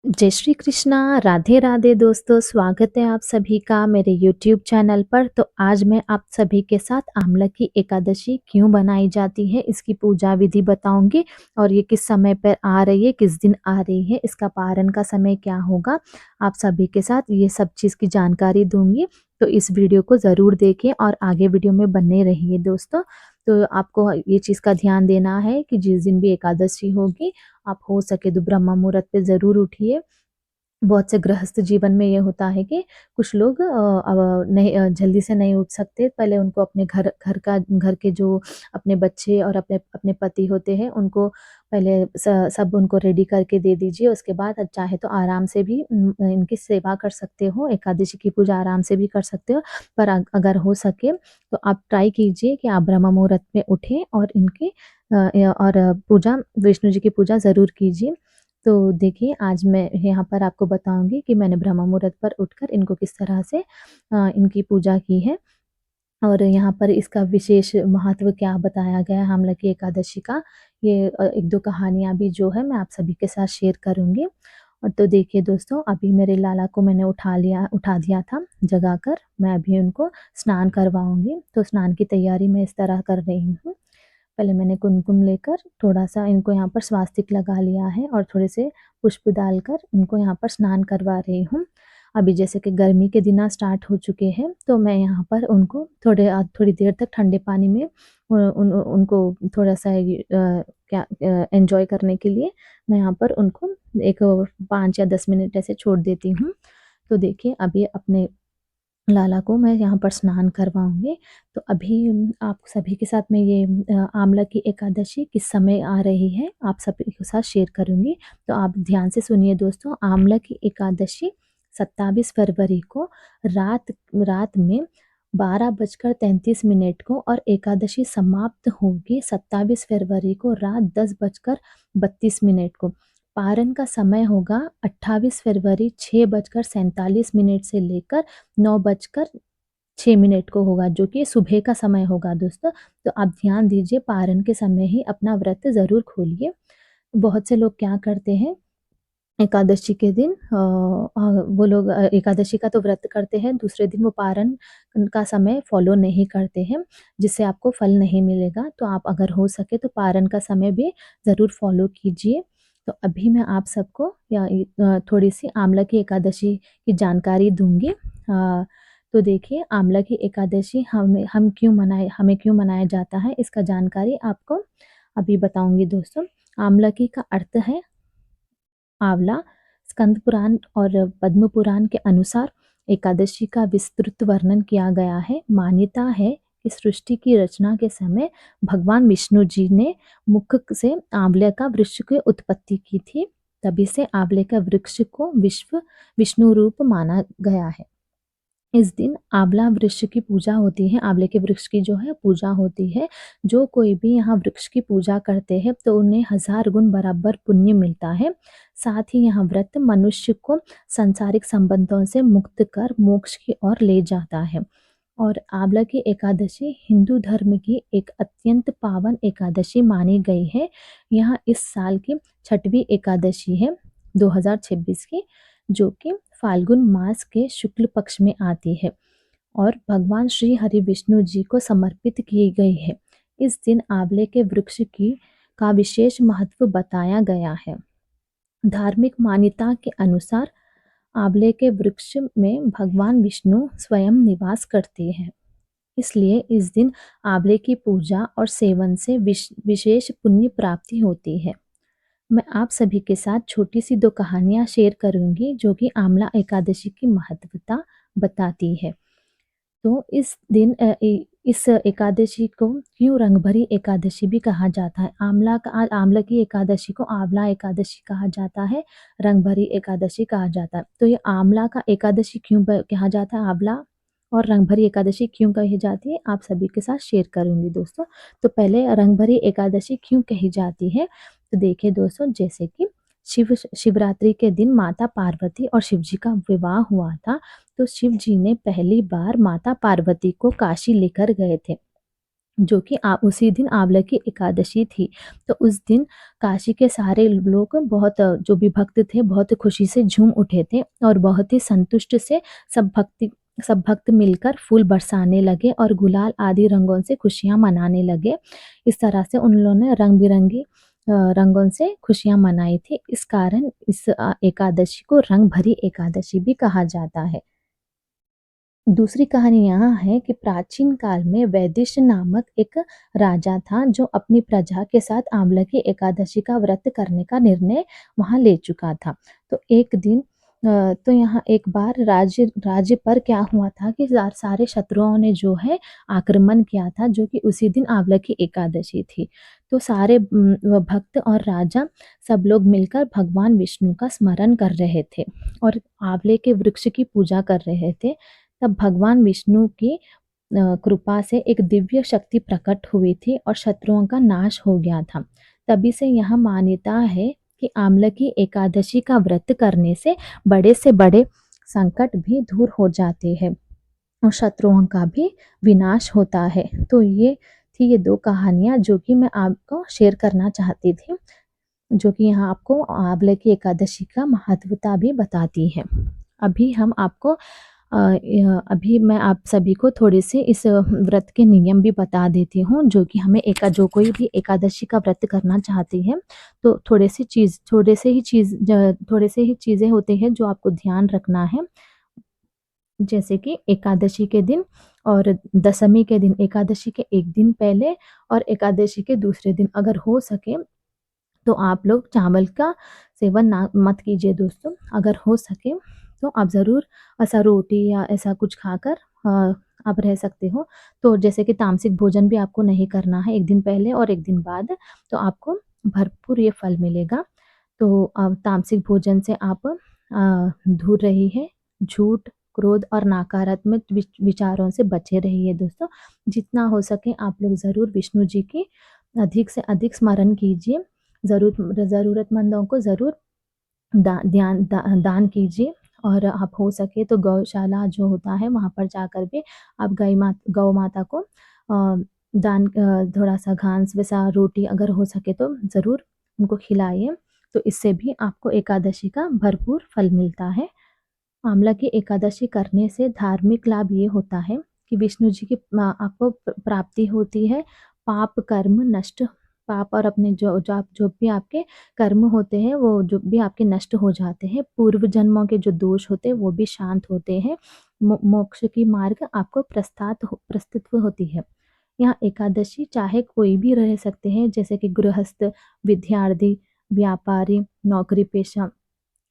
जय श्री कृष्णा, राधे राधे दोस्तों, स्वागत है आप सभी का मेरे यूट्यूब चैनल पर। तो आज मैं आप सभी के साथ आंवला की एकादशी क्यों बनाई जाती है, इसकी पूजा विधि बताऊंगी और ये किस समय पर आ रही है, किस दिन आ रही है, इसका पारण का समय क्या होगा, आप सभी के साथ ये सब चीज़ की जानकारी दूंगी। तो इस वीडियो को ज़रूर देखें और आगे वीडियो में बने रहिए दोस्तों। तो आपको ये चीज़ का ध्यान देना है कि जिस दिन भी एकादशी होगी, आप हो सके तो ब्रह्म मुहूर्त पे ज़रूर उठिए। बहुत से गृहस्थ जीवन में ये होता है कि कुछ लोग नहीं जल्दी से नहीं उठ सकते। पहले उनको अपने घर के जो अपने बच्चे और अपने अपने पति होते हैं, उनको पहले सब उनको रेडी करके दे दीजिए। उसके बाद चाहे तो आराम से भी इनकी सेवा कर सकते हो, एकादशी की पूजा आराम से भी कर सकते हो। पर अगर हो सके तो आप ट्राई कीजिए कि आप ब्रह्म मुहूर्त में उठें और इनकी पूजा, विष्णु जी की पूजा ज़रूर कीजिए। तो देखिए, आज मैं यहाँ पर आपको बताऊँगी कि मैंने ब्रह्म मुहूर्त पर उठकर इनको किस तरह से इनकी पूजा की है और यहाँ पर इसका विशेष महत्व क्या बताया गया है आंवला की एकादशी का। ये 1-2 कहानियाँ भी जो है मैं आप सभी के साथ शेयर करूँगी। और तो देखिए दोस्तों, अभी मेरे लाला को मैंने उठा दिया था जगाकर। मैं अभी उनको स्नान करवाऊँगी, तो स्नान की तैयारी मैं इस तरह कर रही हूँ। पहले मैंने कुमकुम लेकर थोड़ा-सा इनको यहाँ पर स्वास्तिक लगा लिया है और थोड़े से पुष्प डालकर इनको यहाँ पर स्नान करवा रही हूँ। अभी जैसे कि गर्मी के दिन स्टार्ट हो चुके हैं, तो मैं यहाँ पर उनको थोड़ी देर तक ठंडे पानी में उनको थोड़ा-सा एन्जॉय करने के लिए मैं यहाँ पर उनको एक 5 या 10 मिनट ऐसे छोड़ देती हूँ। तो देखिए, अभी अपने लाला को मैं यहाँ पर स्नान करवाऊँगी। तो अभी आप सभी के साथ मैं ये आंवला की एकादशी किस समय आ रही है, आप सभी के साथ शेयर करूँगी। तो आप ध्यान से सुनिए दोस्तों, आंवला की एकादशी 27 फरवरी को रात रात में 12:33 को और एकादशी समाप्त होगी 27 फरवरी को रात 10:32 को। पारण का समय होगा 28 फरवरी 6:47 से लेकर 9:06 को होगा, जो कि सुबह का समय होगा दोस्तों। तो आप ध्यान दीजिए, पारण के समय ही अपना व्रत ज़रूर खोलिए। बहुत से लोग क्या करते हैं, एकादशी के दिन वो लोग एकादशी का तो व्रत करते हैं, दूसरे दिन वो पारण का समय फ़ॉलो नहीं करते हैं, जिससे आपको फल नहीं मिलेगा। तो आप अगर हो सके तो पारण का समय भी ज़रूर फ़ॉलो कीजिए। तो अभी मैं आप सबको थोड़ी-सी आंवला की एकादशी की जानकारी दूँगी। तो देखिए, आंवला की एकादशी हमें क्यों मनाया जाता है, इसका जानकारी आपको अभी बताऊँगी दोस्तों। आंवला की का अर्थ है आंवला। स्कंद पुराण और पद्म पुराण के अनुसार एकादशी का विस्तृत वर्णन किया गया है। मान्यता है कि सृष्टि की रचना के समय भगवान विष्णु जी ने मुख से आंवले का वृक्ष की उत्पत्ति की थी। तभी से आंवले का वृक्ष को विष्णु रूप माना गया है। इस दिन आंवला वृक्ष की पूजा होती है, आंवले के वृक्ष की जो है पूजा होती है। जो कोई भी यहाँ वृक्ष की पूजा करते हैं तो उन्हें 1000 गुण बराबर पुण्य मिलता है। साथ ही यह व्रत मनुष्य को सांसारिक संबंधों से मुक्त कर मोक्ष की ओर ले जाता है। और आंवला की एकादशी हिंदू धर्म की एक अत्यंत पावन एकादशी मानी गई है। यहाँ इस साल की 6वीं एकादशी है 2026 की, जो कि फाल्गुन मास के शुक्ल पक्ष में आती है और भगवान श्री हरि विष्णु जी को समर्पित की गई है। इस दिन आंवले के वृक्ष की का विशेष महत्व बताया गया है। धार्मिक मान्यता के अनुसार आंवले के वृक्ष में भगवान विष्णु स्वयं निवास करते हैं। इसलिए इस दिन आंवले की पूजा और सेवन से विशेष पुण्य प्राप्ति होती है। मैं आप सभी के साथ छोटी-सी 2 कहानियाँ शेयर करूँगी, जो कि आंवला एकादशी की महत्वता बताती है। तो इस एकादशी को क्यों रंगभरी एकादशी भी कहा जाता है। आंवला की एकादशी को आंवला एकादशी कहा जाता है, रंगभरी एकादशी कहा जाता है। तो ये आंवला का एकादशी क्यों कहा जाता है, आंवला और रंगभरी एकादशी क्यों कही जाती है, आप सभी के साथ शेयर करूँगी दोस्तों। तो पहले रंगभरी एकादशी क्यों कही जाती है, तो देखिए दोस्तों, जैसे कि शिवरात्रि के दिन माता पार्वती और शिव जी का विवाह हुआ था। तो शिव जी ने पहली बार माता पार्वती को काशी लेकर गए थे। जो कि उसी दिन आंवला की एकादशी थी। तो उस दिन काशी के सारे लोग बहुत जो भी भक्त थे बहुत खुशी से झूम उठे थे और बहुत ही संतुष्ट से सब भक्त मिलकर फूल बरसाने लगे और गुलाल आदि रंगों से खुशियाँ मनाने लगे। इस तरह से उन लोगों ने रंग-बिरंगी रंगों से खुशियाँ मनाई थी। इस कारण इस एकादशी को रंग भरी एकादशी भी कहा जाता है। दूसरी कहानी यहाँ है कि प्राचीन काल में वैदिश नामक एक राजा था जो अपनी प्रजा के साथ आंवला की एकादशी का व्रत करने का निर्णय वहाँ ले चुका था। तो एक दिन तो यहाँ एक बार राज्य राज्य पर क्या हुआ था कि सारे शत्रुओं ने जो है आक्रमण किया था जो कि उसी दिन आंवला की एकादशी थी। तो सारे भक्त और राजा सब लोग मिलकर भगवान विष्णु का स्मरण कर रहे थे और आंवले के वृक्ष की पूजा कर रहे थे। तब भगवान विष्णु की कृपा से एक दिव्य शक्ति प्रकट हुई थी और शत्रुओं का नाश हो गया था। तभी से यह मान्यता है कि आंवला की एकादशी का व्रत करने से बड़े संकट भी दूर हो जाते हैं और शत्रुओं का भी विनाश होता है। तो ये 2 कहानियाँ जो कि मैं आपको शेयर करना चाहती थी, जो कि यहाँ आपको आंवले की एकादशी का महत्वता भी बताती है। अभी हम आपको अभी मैं आप सभी को थोड़े-से इस व्रत के नियम भी बता देती हूँ, जो कि हमें जो कोई भी एकादशी का व्रत करना चाहती है, तो थोड़े से ही चीज़ें होती हैं जो आपको ध्यान रखना है। जैसे कि एकादशी के दिन और दशमी के दिन, एकादशी के 1 दिन पहले और एकादशी के दूसरे दिन अगर हो सके तो आप लोग चावल का सेवन ना मत कीजिए दोस्तों। अगर हो सके तो आप ज़रूर ऐसा रोटी या ऐसा कुछ खाकर आप रह सकते हो। तो जैसे कि तामसिक भोजन भी आपको नहीं करना है 1 दिन पहले और 1 दिन बाद, तो आपको भरपूर ये फल मिलेगा। तो तामसिक भोजन से आप दूर रहिए, झूठ, क्रोध और नकारात्मक विचारों से बचे रहिए दोस्तों। जितना हो सके आप लोग ज़रूर विष्णु जी की अधिक से अधिक स्मरण कीजिए। ज़रूरतमंदों को ज़रूर दान कीजिए और आप हो सके तो गौशाला जो होता है वहाँ पर जाकर भी आप गौ माता को थोड़ा-सा घास वैसा रोटी अगर हो सके तो ज़रूर उनको खिलाइए। तो इससे भी आपको एकादशी का भरपूर फल मिलता है। आंवला की एकादशी करने से धार्मिक लाभ ये होता है कि विष्णु जी की आपको प्राप्ति होती है, पाप कर्म नष्ट पाप और अपने जो भी आपके कर्म होते हैं, वो जो भी आपके नष्ट हो जाते हैं, पूर्व जन्मों के जो दोष होते हैं, वो भी शांत होते हैं। मोक्ष की मार्ग आपको प्रस्तुत होती है। यहाँ एकादशी चाहे कोई भी रह सकते हैं, जैसे कि गृहस्थ, विद्यार्थी, व्यापारी, नौकरी-पेशा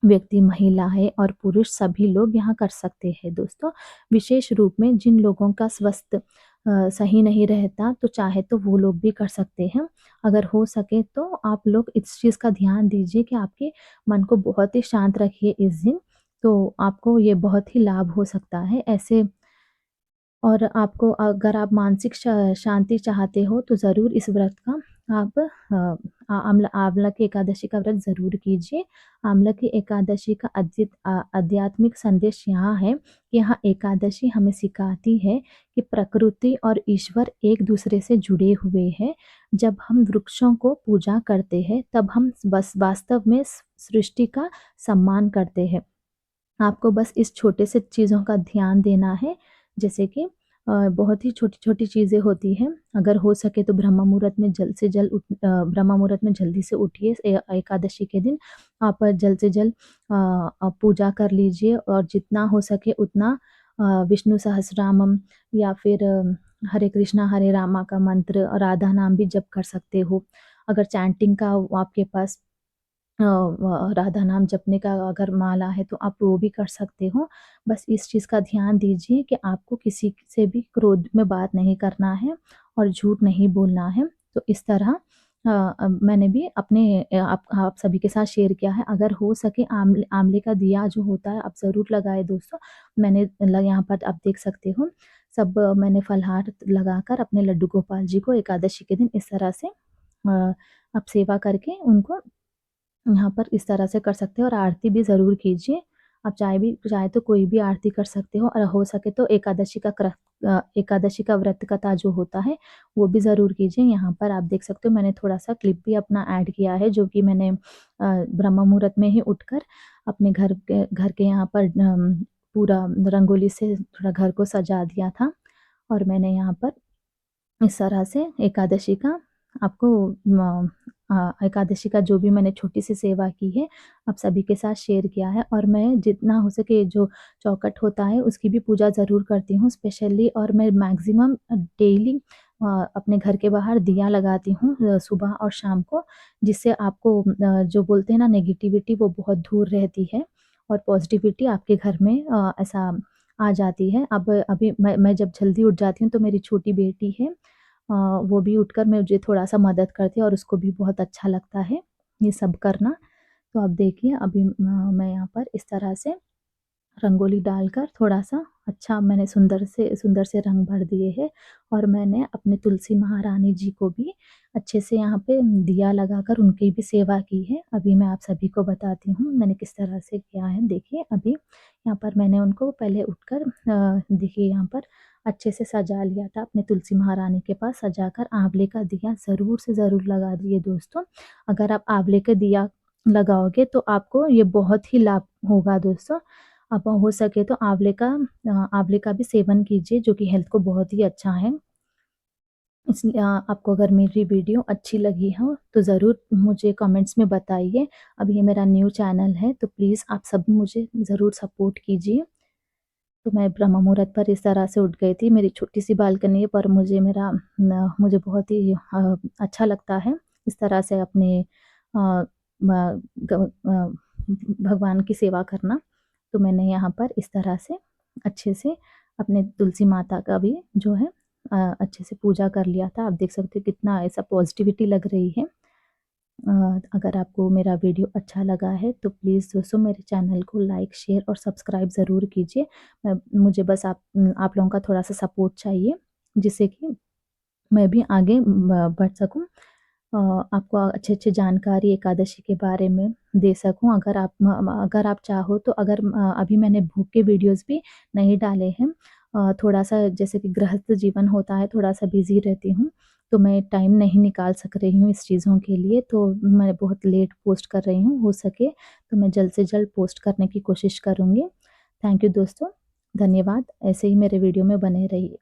व्यक्ति, महिलाएँ और पुरुष सभी लोग यहाँ कर सकते हैं दोस्तों। विशेष रूप में जिन लोगों का स्वास्थ्य सही नहीं रहता तो चाहे तो वो लोग भी कर सकते हैं। अगर हो सके तो आप लोग इस चीज़ का ध्यान दीजिए कि आपके मन को बहुत ही शांत रखिए इस दिन, तो आपको ये बहुत ही लाभ हो सकता है। ऐसे और आपको अगर आप मानसिक शांति चाहते हो तो ज़रूर इस व्रत का आप आंवला की एकादशी का व्रत ज़रूर कीजिए। आंवला की एकादशी का आध्यात्मिक संदेश यहाँ है कि यहाँ एकादशी हमें सिखाती है कि प्रकृति और ईश्वर एक दूसरे से जुड़े हुए हैं। जब हम वृक्षों को पूजा करते हैं तब हम बस वास्तव में सृष्टि का सम्मान करते हैं। आपको बस इस छोटे से चीज़ों का ध्यान देना है, जैसे कि बहुत ही छोटी-छोटी चीज़ें होती हैं। अगर हो सके तो ब्रह्म मुहूर्त में जल्दी से उठिए एकादशी के दिन। आप जल्द से जल्द पूजा कर लीजिए और जितना हो सके उतना विष्णु सहस्रनामम या फिर हरे कृष्णा हरे रामा का मंत्र और राधा नाम भी जप कर सकते हो। अगर चैंटिंग का आपके पास राधा नाम जपने का अगर माला है तो आप वो भी कर सकते हो। बस इस चीज़ का ध्यान दीजिए कि आपको किसी से भी क्रोध में बात नहीं करना है और झूठ नहीं बोलना है। तो इस तरह मैंने भी अपने आप सभी के साथ शेयर किया है। अगर हो सके आँवले का दिया जो होता है आप ज़रूर लगाएँ दोस्तों। मैंने यहाँ पर आप देख सकते हो मैंने फलाहार लगाकर अपने लड्डू गोपाल जी को एकादशी के दिन इस तरह से आप सेवा करके उनको यहाँ पर इस तरह से कर सकते हो और आरती भी ज़रूर कीजिए। आप चाहे तो कोई भी आरती कर सकते हो और हो सके तो एकादशी का एकादशी का व्रत कथा जो होता है वो भी ज़रूर कीजिए। यहाँ पर आप देख सकते हो मैंने थोड़ा-सा क्लिप भी अपना ऐड किया है, जो कि मैंने ब्रह्म मुहूर्त में ही उठकर अपने घर के यहाँ पर पूरा रंगोली से थोड़ा घर को सजा दिया था। और मैंने यहाँ पर इस तरह से एकादशी का आपको एकादशी का जो भी मैंने छोटी-सी सेवा की है, आप सभी के साथ शेयर किया है। और मैं जितना हो सके जो चौखट होता है उसकी भी पूजा ज़रूर करती हूँ स्पेशली। और मैं मैक्सिमम डेली अपने घर के बाहर दिया लगाती हूँ सुबह और शाम को, जिससे आपको जो बोलते हैं ना नेगेटिविटी वो बहुत दूर रहती है और पॉजिटिविटी आपके घर में ऐसा आ जाती है। अब अभी मैं जब जल्दी उठ जाती हूँ तो मेरी छोटी बेटी है, वो भी उठकर मुझे थोड़ा-सा मदद करती है और उसको भी बहुत अच्छा लगता है ये सब करना। तो अब देखिए अभी मैं यहाँ पर इस तरह से रंगोली डालकर थोड़ा-सा अच्छा मैंने सुंदर से रंग भर दिए हैं। और मैंने अपने तुलसी महारानी जी को भी अच्छे से यहाँ पे दिया लगाकर उनकी भी सेवा की है। अभी मैं आप सभी को बताती हूँ मैंने किस तरह से किया है। देखिए अभी यहाँ पर मैंने उनको पहले उठकर देखिए यहाँ पर अच्छे से सजा लिया था अपने तुलसी महारानी के पास सजाकर आँवले का दिया ज़रूर से ज़रूर लगा दिए दोस्तों। अगर आप आँवले का दिया लगाओगे तो आपको ये बहुत ही लाभ होगा दोस्तों। आप हो सके तो आँवले का भी सेवन कीजिए जो कि हेल्थ को बहुत ही अच्छा है। इसलिए आपको अगर मेरी वीडियो अच्छी लगी हो तो ज़रूर मुझे कमेंट्स में बताइए। अब ये मेरा न्यू चैनल है तो प्लीज़ आप सब मुझे ज़रूर सपोर्ट कीजिए। तो मैं ब्रह्म मुहूर्त पर इस तरह से उठ गई थी। मेरी छोटी-सी बालकनी है पर मुझे बहुत ही अच्छा लगता है इस तरह से अपने अ, म ग भगवान की सेवा करना। तो मैंने यहाँ पर इस तरह से अच्छे से अपने तुलसी माता का भी जो है अच्छे से पूजा कर लिया था। आप देख सकते हो कितना ऐसा पॉज़िटिविटी लग रही है। अगर आपको मेरा वीडियो अच्छा लगा है तो प्लीज़ दोस्तों मेरे चैनल को लाइक, शेयर और सब्सक्राइब ज़रूर कीजिए। मुझे बस आप लोगों का थोड़ा-सा सपोर्ट चाहिए जिससे कि मैं भी आगे बढ़ सकूँ। आपको अच्छी-अच्छी जानकारी एकादशी के बारे में दे सकूँ। अगर आप चाहो तो अभी मैंने भूख के वीडियोज़ भी नहीं डाले हैं। थोड़ा-सा जैसे कि गृहस्थ जीवन होता है, थोड़ा-सा बिज़ी रहती हूँ, तो मैं टाइम नहीं निकाल सक रही हूँ इस चीज़ों के लिए, तो मैं बहुत लेट पोस्ट कर रही हूँ। हो सके तो मैं जल्द से जल्द पोस्ट करने की कोशिश करूँगी। थैंक यू दोस्तों, धन्यवाद। ऐसे ही मेरे वीडियो में बने रहिए।